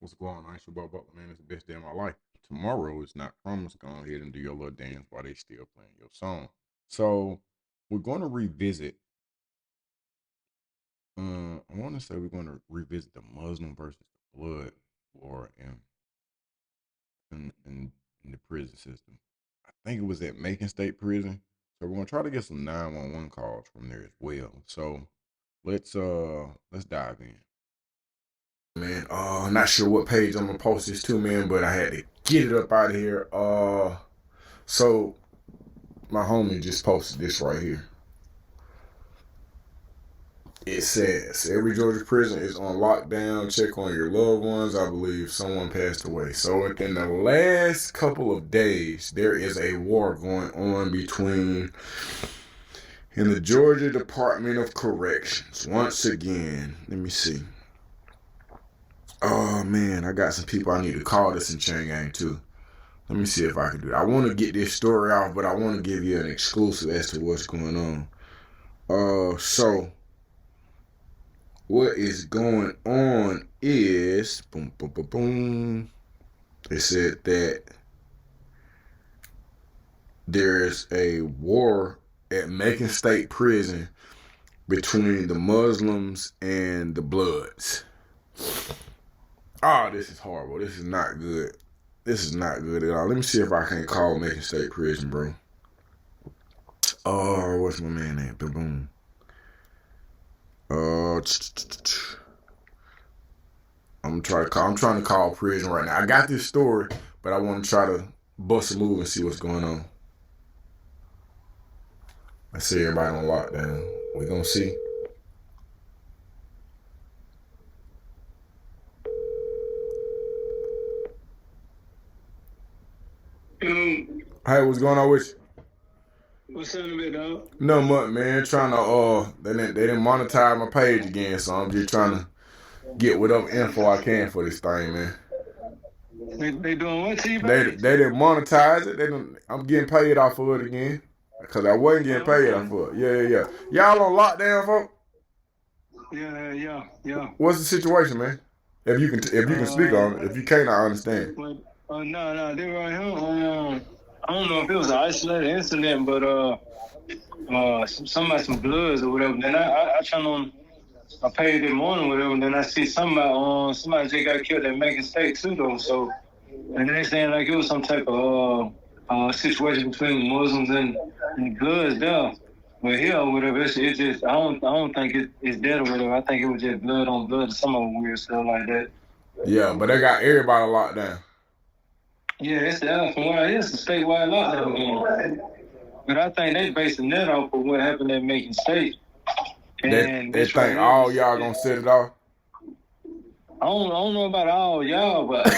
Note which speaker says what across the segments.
Speaker 1: What's going on? It's your boy Butler, man. It's the best day of my life. Tomorrow is not promised. Go ahead and do your little dance while they still playing your song. So we're going to revisit. I want to say we're going to revisit the Muslim versus the blood war in the prison system. I think it was at Macon State Prison. So we're gonna try to get some 911 calls from there as well. So let's dive in. Man, I'm not sure what page I'm gonna post this to, man, but I had to get it up out of here. So my homie just posted this right here. It says every Georgia prison is on lockdown. Check on your loved ones. I believe someone passed away. So within the last couple of days, there is a war going on between in the Georgia Department of Corrections. Once again, let me see. Oh man, I got some people I need to call this in chain gang too. Let me see if I can do it. I want to get this story off, but I want to give you an exclusive as to what's going on. So what is going on is boom, boom, boom, boom. They said that there's a war at Macon State Prison between the Muslims and the Bloods. Oh, this is horrible. This is not good. This is not good at all. Let me see if I can call Macon State Prison, bro. Oh, what's my man name? Boom, boom. I'm trying to call prison right now. I got this story, but I want to try to bust a move and see what's going on. I see everybody on lockdown. We gonna see. Hey, what's going on with you?
Speaker 2: What's up with dog?
Speaker 1: No much, man. Trying to they didn't monetize my page again, so I'm just trying to get whatever info I can for this thing, man.
Speaker 2: They doing what to you,
Speaker 1: They didn't monetize it. I'm getting paid off of it again because I wasn't getting paid off of it. Yeah. Y'all on lockdown, folks?
Speaker 2: Yeah.
Speaker 1: What's the situation, man? If you can speak on it. If you can't, I understand.
Speaker 2: No, they right here. I don't know if it was an isolated incident, but some bloods or whatever. Then I turned on I paid that morning or whatever, and then I see somebody just got killed at Macon State too though. So and they saying like it was some type of situation between Muslims and Bloods there. But here or whatever, it's just I don't think it's dead or whatever. I think it was just blood on blood, some of weird stuff like that.
Speaker 1: Yeah, but they got everybody locked down.
Speaker 2: Yeah, it's from what I hear, it's a statewide lockdown again. But I think they basing that off of what happened at Macon State.
Speaker 1: And they think all y'all gonna set it off.
Speaker 2: I don't know about all y'all, but I'm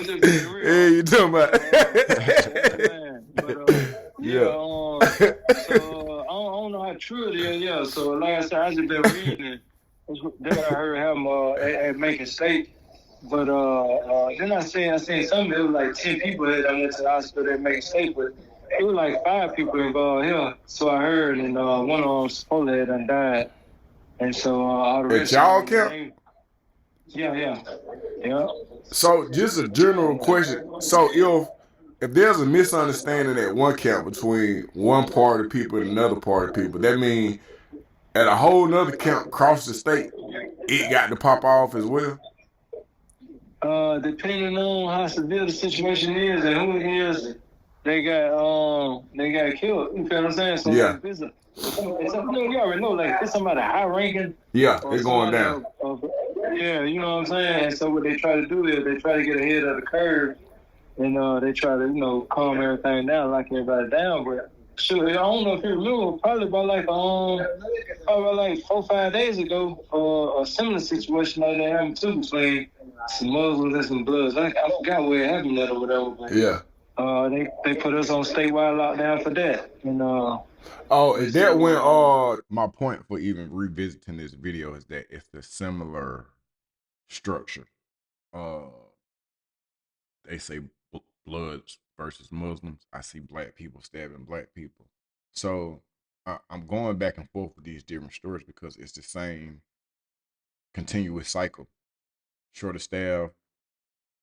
Speaker 2: just being real.
Speaker 1: Yeah, you talking about?
Speaker 2: So I don't know how true it is. Yeah, so like I said, I just been reading it. Then I heard him at Macon State. But then I seen something. It was like 10 people that went to the hospital at Macon State, but it was like 5 people involved here. So I heard, and one of them supposedly had done died. And so all the rest.
Speaker 1: Y'all camp?
Speaker 2: Yeah.
Speaker 1: So just a general question. So if there's a misunderstanding at one camp between one part of people and another part of people, that means at a whole nother camp across the state, it got to pop off as well.
Speaker 2: Depending on how severe the situation is and who it is, they got killed. You feel what I'm saying? So
Speaker 1: yeah.
Speaker 2: You already know, like it's somebody high ranking.
Speaker 1: Yeah, it's going down.
Speaker 2: Yeah, you know what I'm saying? And so what they try to do is they try to get ahead of the curve, and they try to calm everything down, lock everybody down. But sure, I don't know if you remember, probably about like 4 or 5 days ago, a similar situation like that happened too between some Muslims and some Bloods. I forgot where it happened at or whatever. But,
Speaker 1: yeah.
Speaker 2: They put us on statewide lockdown for that. And
Speaker 1: is that when my point for even revisiting this video is that it's the similar structure. They say Bloods versus Muslims. I see black people stabbing black people. So I'm going back and forth with these different stories because it's the same continuous cycle. Shorter staff,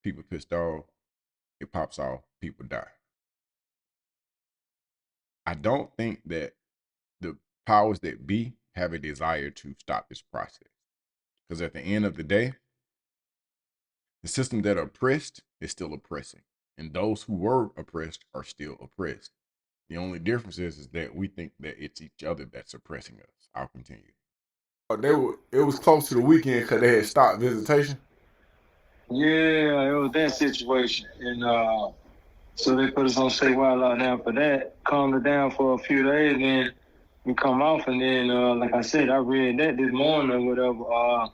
Speaker 1: people pissed off, it pops off, people die. I don't think that the powers that be have a desire to stop this process. Because at the end of the day, the system that oppressed is still oppressing. And those who were oppressed are still oppressed. The only difference is that we think that it's each other that's oppressing us. I'll continue. It was close to the weekend because they had stopped visitation.
Speaker 2: Yeah, it was that situation. And so they put us on statewide lockdown for that, calmed it down for a few days, then we come off. And then, like I said, I read that this morning or whatever.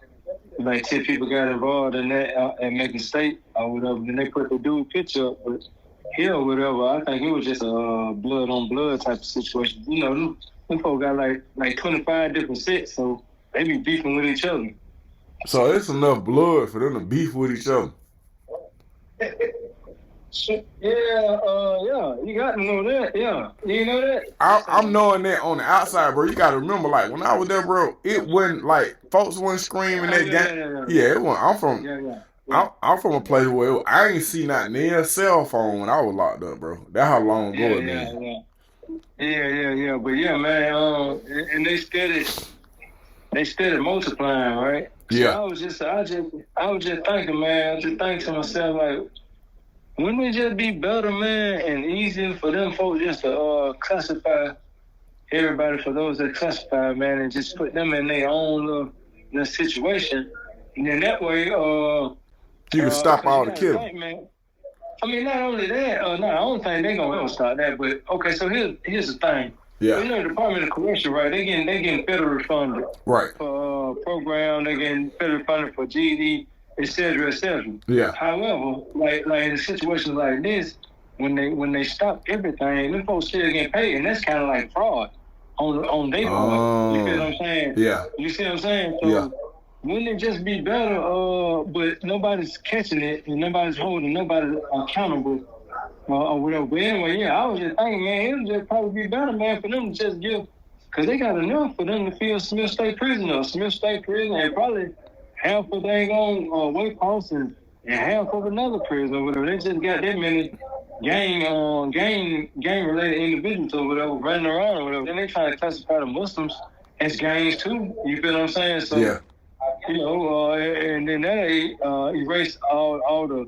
Speaker 2: Like 10 people got involved in that at Macon State or whatever. Then they put the dude picture up. But here or whatever, I think it was just a blood on blood type of situation. You know, them folks got like 25 different sets, so they be beefing with each other.
Speaker 1: So it's enough blood for them to beef with each other.
Speaker 2: Yeah, you got to know that. Yeah, you know that.
Speaker 1: I'm knowing that on the outside, bro. You got to remember, like when I was there, bro, it wasn't like folks wasn't screaming that game. Yeah, it wasn't. I'm from a place where I ain't see not near a cell phone when I was locked up, bro. That's how long ago it been.
Speaker 2: Yeah. But yeah, man. And they steady multiplying, right?
Speaker 1: Yeah.
Speaker 2: So I was just thinking, man. I just think to myself, like, wouldn't it just be better, man, and easier for them folks just to classify everybody for those that classify, man, and just put them in their own little situation, and then that way, you
Speaker 1: can stop all the killing.
Speaker 2: Man. I mean, not only that, I don't think they're gonna ever stop that. But okay, so here's the thing.
Speaker 1: Yeah.
Speaker 2: You know, the Department of Correction, right? They getting federal funded.
Speaker 1: Right.
Speaker 2: For program, they getting federal funded for GED, et cetera, et cetera.
Speaker 1: Yeah.
Speaker 2: However, like in situations like this, when they stop everything, them folks still getting paid, and that's kind of like fraud on their part. You feel what I'm saying?
Speaker 1: Yeah.
Speaker 2: You see what I'm saying? So,
Speaker 1: yeah.
Speaker 2: Wouldn't it just be better? But nobody's catching it, and nobody's holding nobody accountable, or whatever. But anyway, yeah, I was just thinking, man, it would just probably be better, man, for them to just give, because they got enough for them to fill Smith State Prison, and probably half of they on Wake House and half of another prison or whatever. They just got that many gang related individuals or whatever running around or whatever. Then they try to classify the Muslims as gangs too. You feel what I'm saying? So.
Speaker 1: Yeah.
Speaker 2: You know, and then that erase all the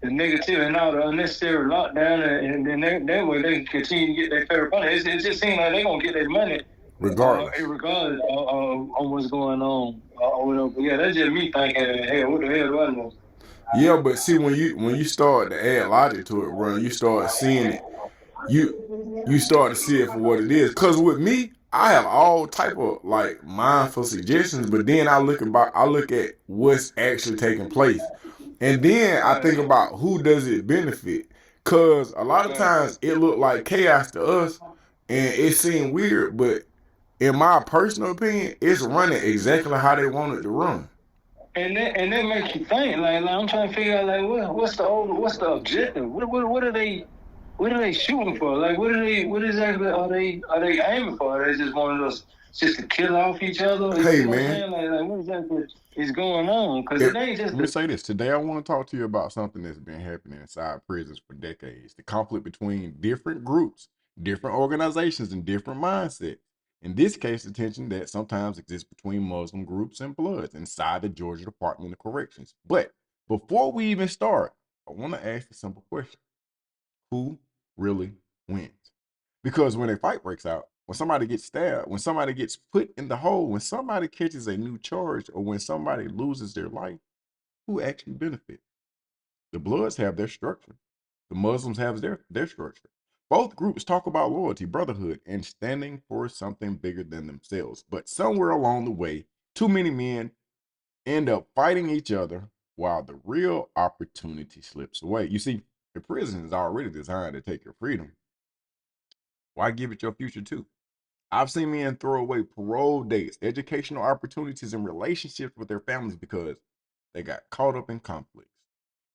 Speaker 2: negativity and all the unnecessary lockdown, and then that way they can continue to get their fair money. It just seems like they're going to get their money regardless of what's going on. Or whatever. But yeah, that's just me thinking, hey, what the hell do I know?
Speaker 1: Yeah, but see, when you start to add logic to it, Ron, you start seeing it. You start to see it for what it is. Because with me, I have all type of like mindful suggestions, but then I look at what's actually taking place, and then I think about who does it benefit. Cause a lot of times it looked like chaos to us, and it seemed weird, but in my personal opinion, it's running exactly how they want it to run.
Speaker 2: And that makes you think. Like I'm trying to figure out like what's the objective? What are they? What are they shooting for? Like, what exactly are they aiming for? Are they just wanting us just to kill off each other?
Speaker 1: Hey, man.
Speaker 2: Like, what exactly is going on? Because it ain't just.
Speaker 1: Let me say this. Today I want to talk to you about something that's been happening inside prisons for decades. The conflict between different groups, different organizations, and different mindsets. In this case, the tension that sometimes exists between Muslim groups and Bloods inside the Georgia Department of Corrections. But before we even start, I want to ask a simple question. Who really wins? Because when a fight breaks out, when somebody gets stabbed, when somebody gets put in the hole, when somebody catches a new charge, or when somebody loses their life, who actually benefits? The Bloods have their structure. The Muslims have their structure. Both groups talk about loyalty, brotherhood, and standing for something bigger than themselves. But somewhere along the way, too many men end up fighting each other while the real opportunity slips away. You see, the prison is already designed to take your freedom. Why give it your future too? I've seen men throw away parole dates, educational opportunities, and relationships with their families because they got caught up in conflicts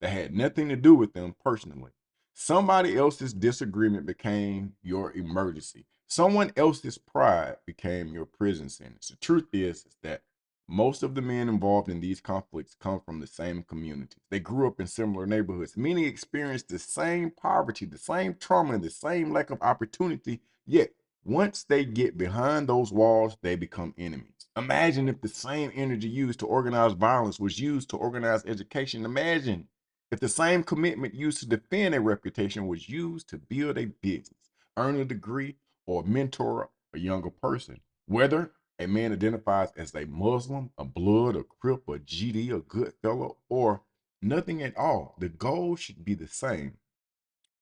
Speaker 1: that had nothing to do with them personally. Somebody else's disagreement became your emergency. Someone else's pride became your prison sentence. The truth is that Most of the men involved in these conflicts come from the same communities. They grew up in similar neighborhoods. Many experienced the same poverty, the same trauma, and the same lack of opportunity. Yet, once they get behind those walls, they become enemies. Imagine if the same energy used to organize violence was used to organize education. Imagine if the same commitment used to defend a reputation was used to build a business, earn a degree, or mentor a younger person. Whether a man identifies as a Muslim, a Blood, a Crip, a GD, a good fellow, or nothing at all. The goal should be the same.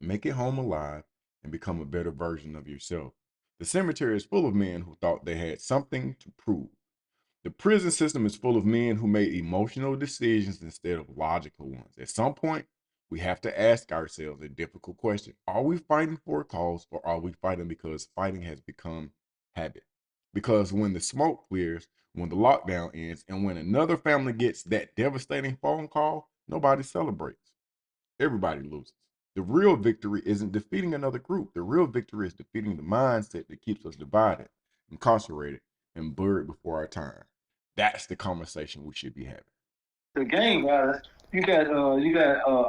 Speaker 1: Make it home alive and become a better version of yourself. The cemetery is full of men who thought they had something to prove. The prison system is full of men who made emotional decisions instead of logical ones. At some point, we have to ask ourselves a difficult question. Are we fighting for a cause, or are we fighting because fighting has become habit? Because when the smoke clears, when the lockdown ends, and when another family gets that devastating phone call, nobody celebrates. Everybody loses. The real victory isn't defeating another group. The real victory is defeating the mindset that keeps us divided, incarcerated, and buried before our time. That's the conversation we should be having.
Speaker 2: The game, guys, you got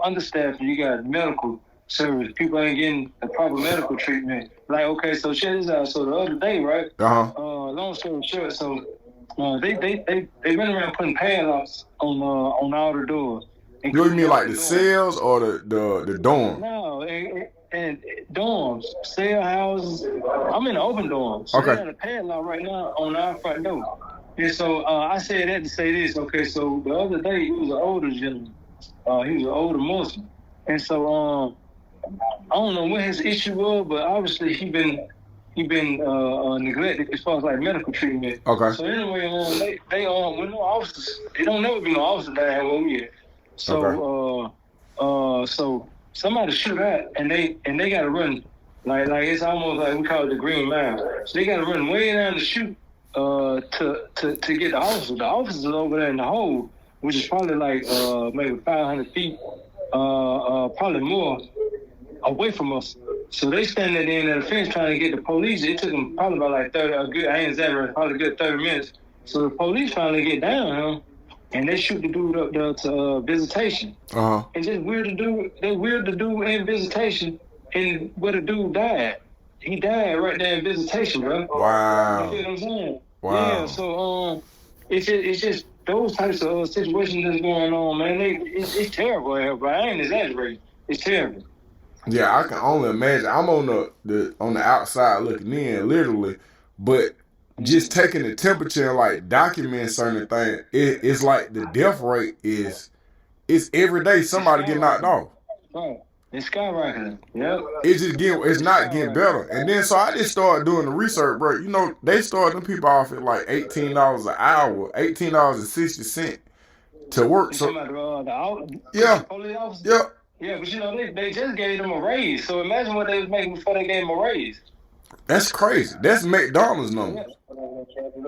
Speaker 2: understaffed, you got medical service. People ain't getting the proper medical treatment. Like, okay, so check this out. So the other day, right? Long story short, so they went around putting padlocks on all the doors.
Speaker 1: You mean like the cells or the dorm?
Speaker 2: No, and dorms, cell houses. I'm in the open dorm. So they got a padlock right now on our front door. And so I said that to say this. Okay, so the other day he was an older gentleman. He was an older Muslim. And so I don't know what his issue was, but obviously he been neglected as far as like medical treatment.
Speaker 1: Okay.
Speaker 2: So anyway, they with no officers. They don't never be no officers down where we at. So so somebody shoot out and they gotta run like it's almost like we call it the green line. So they gotta run way down the chute to get the officer. The officers over there in the hole, which is probably like maybe 500 feet, probably more away from us. So they standing at the end of the fence trying to get the police. It took them probably about like 30, I ain't exaggerating, probably a good 30 minutes. So the police finally get down, huh? And they shoot the dude up there to visitation. And just weird to do in visitation, and where the dude died. He died right there in visitation, bro.
Speaker 1: Wow.
Speaker 2: You know what I'm saying?
Speaker 1: Wow.
Speaker 2: Yeah, so it's just those types of situations that's going on, man. It's terrible here, bro. I ain't exaggerating. It's terrible.
Speaker 1: Yeah, I can only imagine. I'm on the outside looking in, literally, but just taking the temperature and like documenting certain things, it's like the death rate it's every day somebody get knocked off.
Speaker 2: Right. It's skyrocketing. Yep.
Speaker 1: It's not getting better. And then so I just started doing the research, bro. You know, they started them people off at like $18 an hour, $18.60 to work. So
Speaker 2: yeah. Yeah, but you know, they just gave them a raise. So imagine what they was making before they gave them a raise.
Speaker 1: That's crazy. That's McDonald's number.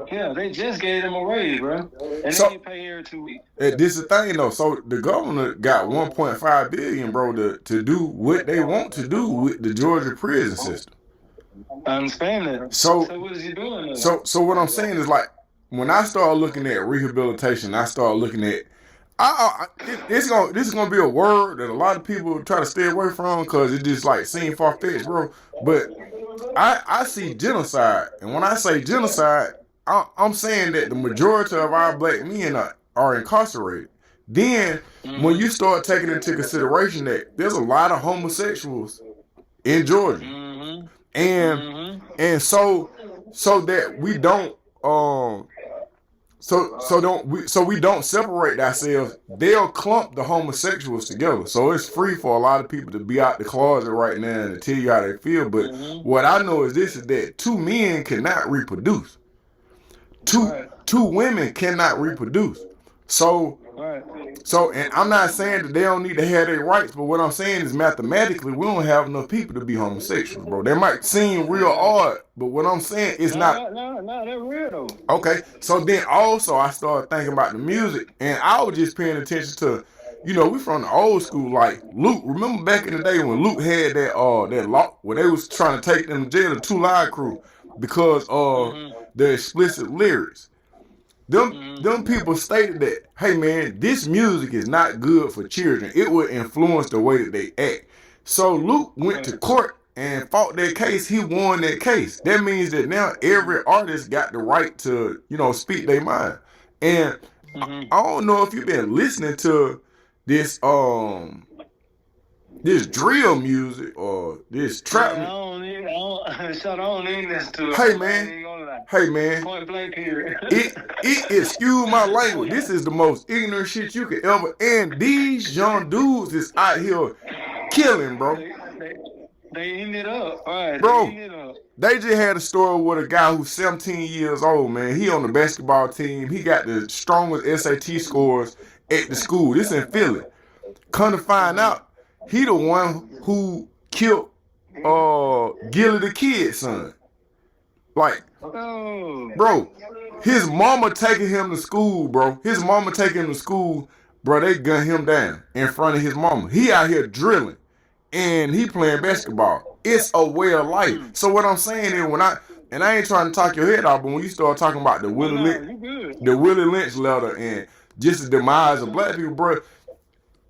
Speaker 2: Yeah, they just gave them a raise, bro. And so, they pay every 2 weeks.
Speaker 1: This is the thing though. So the governor got $1.5 billion, bro, to do what they want to do with the Georgia prison system.
Speaker 2: I understand that. So what is he doing?
Speaker 1: So what I'm saying is, like, when I start looking at rehabilitation, I start looking at this is gonna be a word that a lot of people try to stay away from because it just like seems far fetched, bro. But I see genocide, and when I say genocide, I'm saying that the majority of our black men are incarcerated. Then when you start taking into consideration that there's a lot of homosexuals in Georgia, and so that we don't so we don't separate ourselves, they'll clump the homosexuals together. So it's free for a lot of people to be out the closet right now and to tell you how they feel. But what I know is this, is that two men cannot reproduce. Two women cannot reproduce. So and I'm not saying that they don't need to have their rights, but what I'm saying is mathematically we don't have enough people to be homosexuals, bro. That might seem real odd, but what I'm saying is not.
Speaker 2: No, they're real though.
Speaker 1: Okay, so then also I started thinking about the music, and I was just paying attention to, you know, we from the old school, like Luke. Remember back in the day when Luke had that law where they was trying to take them to jail, the 2 Live Crew, because of the explicit lyrics. Them people stated that, hey man, this music is not good for children. It will influence the way that they act. So Luke went to court and fought that case. He won that case. That means that now every artist got the right to, speak their mind. And I don't know if you've been listening to this this drill music or this trap.
Speaker 2: Yeah, I don't need this to
Speaker 1: Hey
Speaker 2: it.
Speaker 1: man, hey man,
Speaker 2: Point blank period.
Speaker 1: it excuse my language. This is the most ignorant shit you could ever. And these young dudes is out here killing, bro.
Speaker 2: They eating it up, right?
Speaker 1: Bro,
Speaker 2: they eating it up.
Speaker 1: they just had a story with a guy who's 17 years old, man. He on the basketball team. He got the strongest SAT scores at the school. This in Philly. Come to find out, he the one who killed Gilly the Kid's son. Like, bro, his mama taking him to school, bro. His mama taking him to school, bro. They gun him down in front of his mama. He out here drilling, and he playing basketball. It's a way of life. So what I'm saying is, and I ain't trying to talk your head off, but when you start talking about the Willie Lynch letter and just the demise of black people, bro.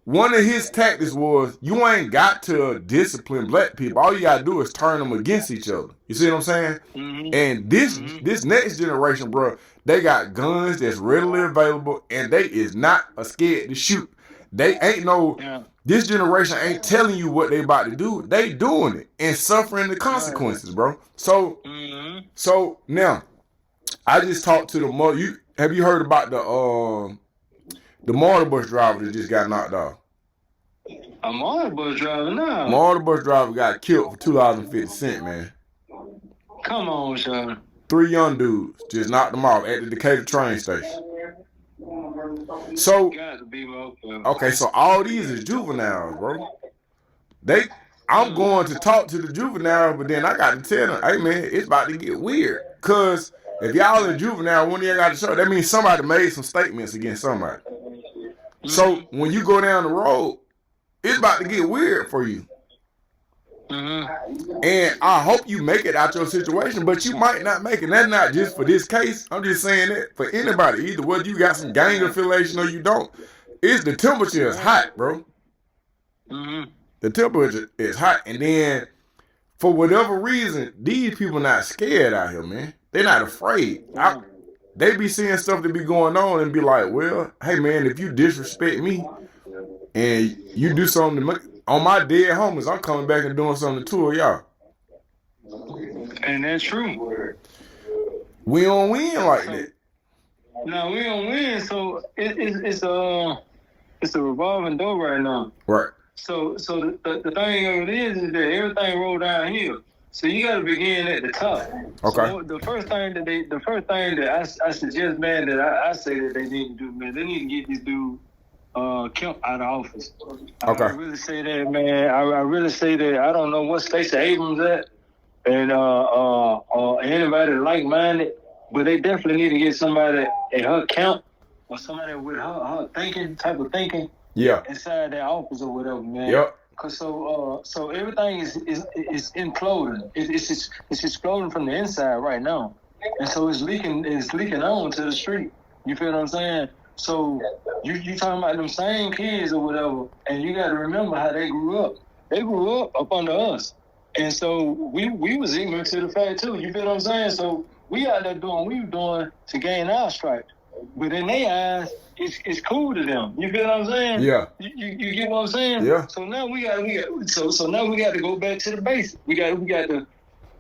Speaker 1: One of his tactics was, you ain't got to discipline black people. All you gotta do is turn them against each other. You see what I'm saying? And this next generation, bro, they got guns that's readily available, and they is not scared to shoot. They ain't this generation ain't telling you what they about to do. They doing it and suffering the consequences, bro. So now, I just talked to the mother. Have you heard about the mortar bus driver that just got knocked off?
Speaker 2: A mortar bus driver now.
Speaker 1: Mortar bus driver got killed for $2.50, man.
Speaker 2: Come on, son.
Speaker 1: 3 young dudes just knocked them off at the Decatur train station. So, okay, so all these is juveniles, bro. I'm going to talk to the juveniles, but then I got to tell them, hey man, it's about to get weird. Cause if y'all in juvenile, when you got to show, that means somebody made some statements against somebody. So when you go down the road, it's about to get weird for you. And I hope you make it out your situation, but you might not make it. That's not just for this case. I'm just saying that for anybody, either whether you got some gang affiliation or you don't. It's the temperature is hot, bro. The temperature is hot, and then for whatever reason, these people not scared out here, man. They're not afraid. They be seeing stuff that be going on and be like, well, hey man, if you disrespect me and you do something to on my dead homies, I'm coming back and doing something to 2 of y'all.
Speaker 2: And that's true.
Speaker 1: We don't win like that.
Speaker 2: No, we don't win. So it's a revolving door right now.
Speaker 1: Right.
Speaker 2: So the thing of it is that everything rolled downhill. So you got to begin at the top.
Speaker 1: Okay.
Speaker 2: So the first thing that I suggest, man, that I say that they need to do, man, they need to get this dude Kemp out of office.
Speaker 1: Okay.
Speaker 2: I really say that, man. I really say that. I don't know what Stacey Abrams at, and anybody like-minded, but they definitely need to get somebody at her count or somebody with her type of thinking.
Speaker 1: Yeah.
Speaker 2: Inside that office or whatever, man.
Speaker 1: Yep.
Speaker 2: Cause so everything is imploding. It's exploding from the inside right now, and so it's leaking on to the street. You feel what I'm saying? So you talking about them same kids or whatever, and you got to remember how they grew up. They grew up under us, and so we was ignorant to the fact too. You feel what I'm saying? So we out there doing what we were doing to gain our stripes, but in their eyes, it's cool to them. You feel what I'm saying?
Speaker 1: Yeah.
Speaker 2: You get what I'm saying?
Speaker 1: Yeah.
Speaker 2: So now we got to go back to the basics. We got to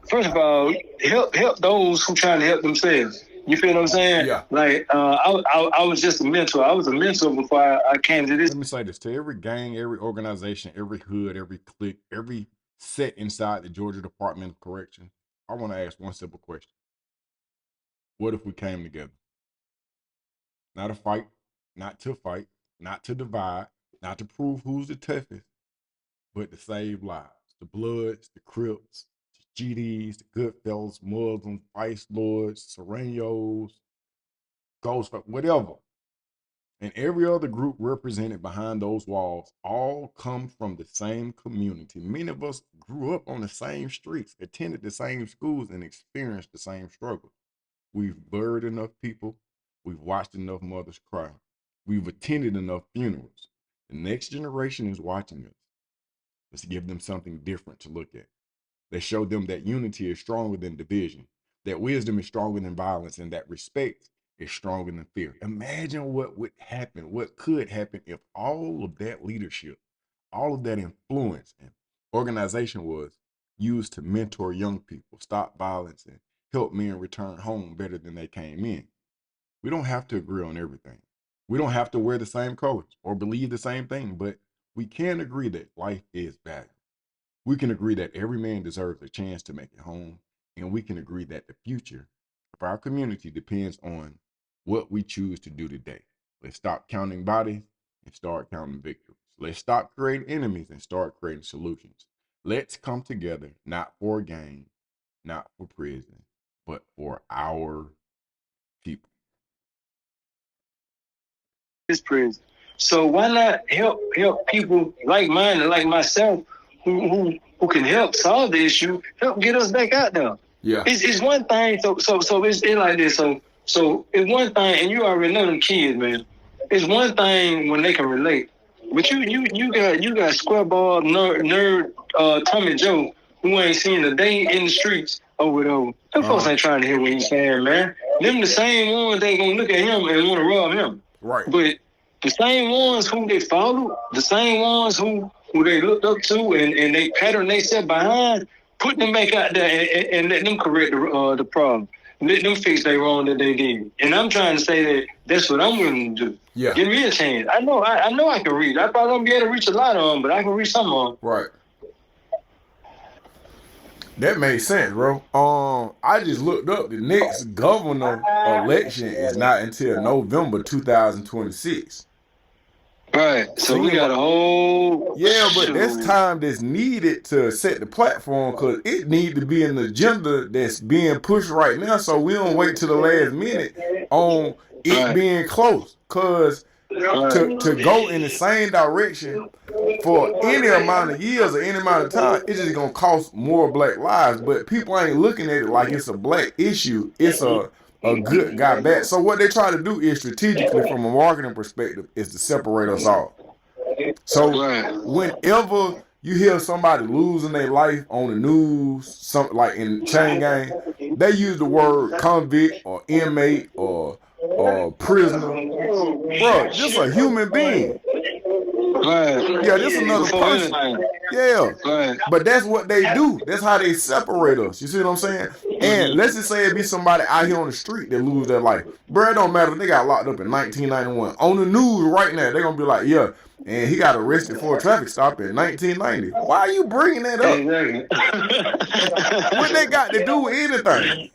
Speaker 2: first of all help those who trying to help themselves. You feel what I'm saying?
Speaker 1: Yeah.
Speaker 2: Like I was just a mentor. I was a mentor before I came to this.
Speaker 1: Let me say this to every gang, every organization, every hood, every clique, every set inside the Georgia Department of Corrections. I want to ask one simple question. What if we came together? Not a fight, not to fight, not to divide, not to prove who's the toughest, but to save lives. The Bloods, the Crips, the GDs, the Goodfellas, Muslims, Vice Lords, Serenos, Ghost, whatever. And every other group represented behind those walls all come from the same community. Many of us grew up on the same streets, attended the same schools, and experienced the same struggles. We've buried enough people. We've watched enough mothers cry. We've attended enough funerals. The next generation is watching us. Let's give them something different to look at. Let's show them that unity is stronger than division, that wisdom is stronger than violence, and that respect is stronger than fear. Imagine what would happen, what could happen if all of that leadership, all of that influence and organization was used to mentor young people, stop violence, and help men return home better than they came in. We don't have to agree on everything. We don't have to wear the same colors or believe the same thing, but we can agree that life is valuable. We can agree that every man deserves a chance to make it home, and we can agree that the future of our community depends on what we choose to do today. Let's stop counting bodies and start counting victories. Let's stop creating enemies and start creating solutions. Let's come together, not for gain, not for prison, but for our people.
Speaker 2: This prison. So why not help people like mine and like myself who can help solve the issue, help get us back out there.
Speaker 1: Yeah.
Speaker 2: It's one thing. So it's like this. So it's one thing, and you already know them kids, man. It's one thing when they can relate, but you got square ball nerd Tommy Joe who ain't seen a day in the streets over there. Them folks ain't trying to hear what he's saying, man. Them the same ones they gonna look at him and want to rob him.
Speaker 1: Right.
Speaker 2: But the same ones who they followed, the same ones who they looked up to and they pattern themselves behind, put them back out there and let them correct the problem. Let them fix their wrong that they did. And I'm trying to say that that's what I'm willing to do.
Speaker 1: Yeah.
Speaker 2: Give me a chance. I know I can reach. I probably won't be able to reach a lot of them, but I can reach some of them.
Speaker 1: Right. That makes sense, bro. I just looked up. The next governor election is not until November 2026.
Speaker 2: Right. So we got a whole...
Speaker 1: Yeah, but that's time that's needed to set the platform because it needs to be an agenda that's being pushed right now so we don't wait till the last minute on it being close. Because to go in the same direction for any amount of years or any amount of time, it's just going to cost more black lives. But people ain't looking at it like it's a black issue. It's a good guy bad. So what they try to do is strategically from a marketing perspective is to separate us all. So whenever you hear somebody losing their life on the news, something like in chain gang, they use the word convict or inmate or prisoner. Bro, this is a human being. Yeah, this is another person. Yeah. But that's what they do. That's how they separate us. You see what I'm saying? And let's just say it be somebody out here on the street that lose their life. Bro, it don't matter. They got locked up in 1991. On the news right now, they're going to be like, yeah, and he got arrested for a traffic stop in 1990. Why are you bringing that up? What they got to do with anything?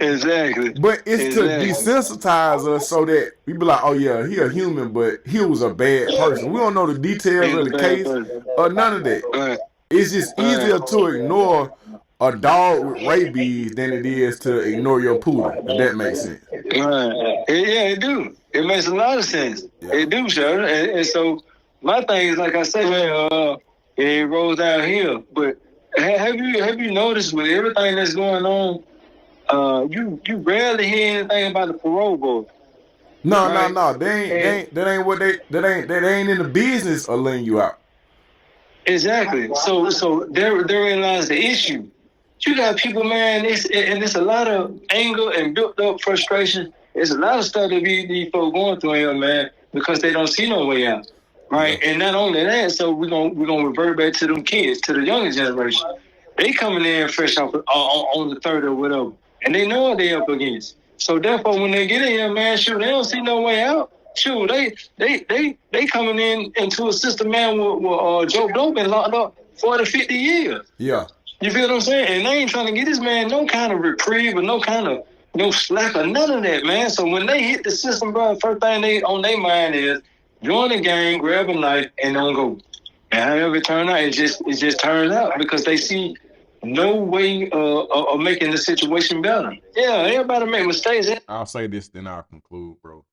Speaker 2: Exactly.
Speaker 1: But it's to desensitize us so that we be like, oh yeah, he a human, but he was a bad person. We don't know the details of the case or none of that. It's just easier to ignore a dog with rabies than it is to ignore your poodle, if that makes sense.
Speaker 2: Yeah, it do. It makes a lot of sense. Yeah. It do, sure. And so my thing is, like I said, man, it rolls down here. But have you noticed with everything that's going on, you rarely hear anything about the parole board.
Speaker 1: No. That ain't in the business of letting you out.
Speaker 2: Exactly. So therein lies the issue. You got people, man, it's a lot of anger and built up frustration. It's a lot of stuff that these folks going through here, man, because they don't see no way out. Right? Yeah. And not only that, so we're gonna revert back to them kids, to the younger generation. They coming in fresh off on the third or whatever. And they know what they up against. So therefore when they get in here, man, shoot, they don't see no way out. Shoot, they coming into a system, man, with Joe Blow been locked up 40, 50 years.
Speaker 1: Yeah.
Speaker 2: You feel what I'm saying? And they ain't trying to get this man no kind of reprieve or no slack or none of that, man. So when they hit the system, bro, first thing they on their mind is join the gang, grab a knife, and don't go. And however it turns out, it just turns out because they see no way of making the situation better. Yeah, everybody make mistakes.
Speaker 1: I'll say this, then I'll conclude, bro.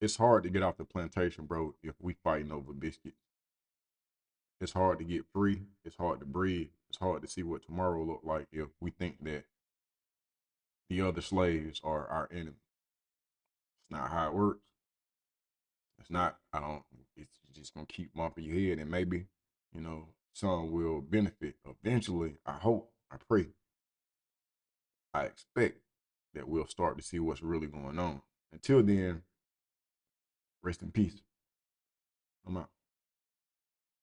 Speaker 1: It's hard to get off the plantation, bro, if we fighting over biscuits. It's hard to get free. It's hard to breathe. It's hard to see what tomorrow look like if we think that the other slaves are our enemy. It's not how it works. It's not. I don't. It's just gonna keep bumping your head, and maybe, some will benefit eventually. I hope. I pray. I expect that we'll start to see what's really going on. Until then, rest in peace. I'm out.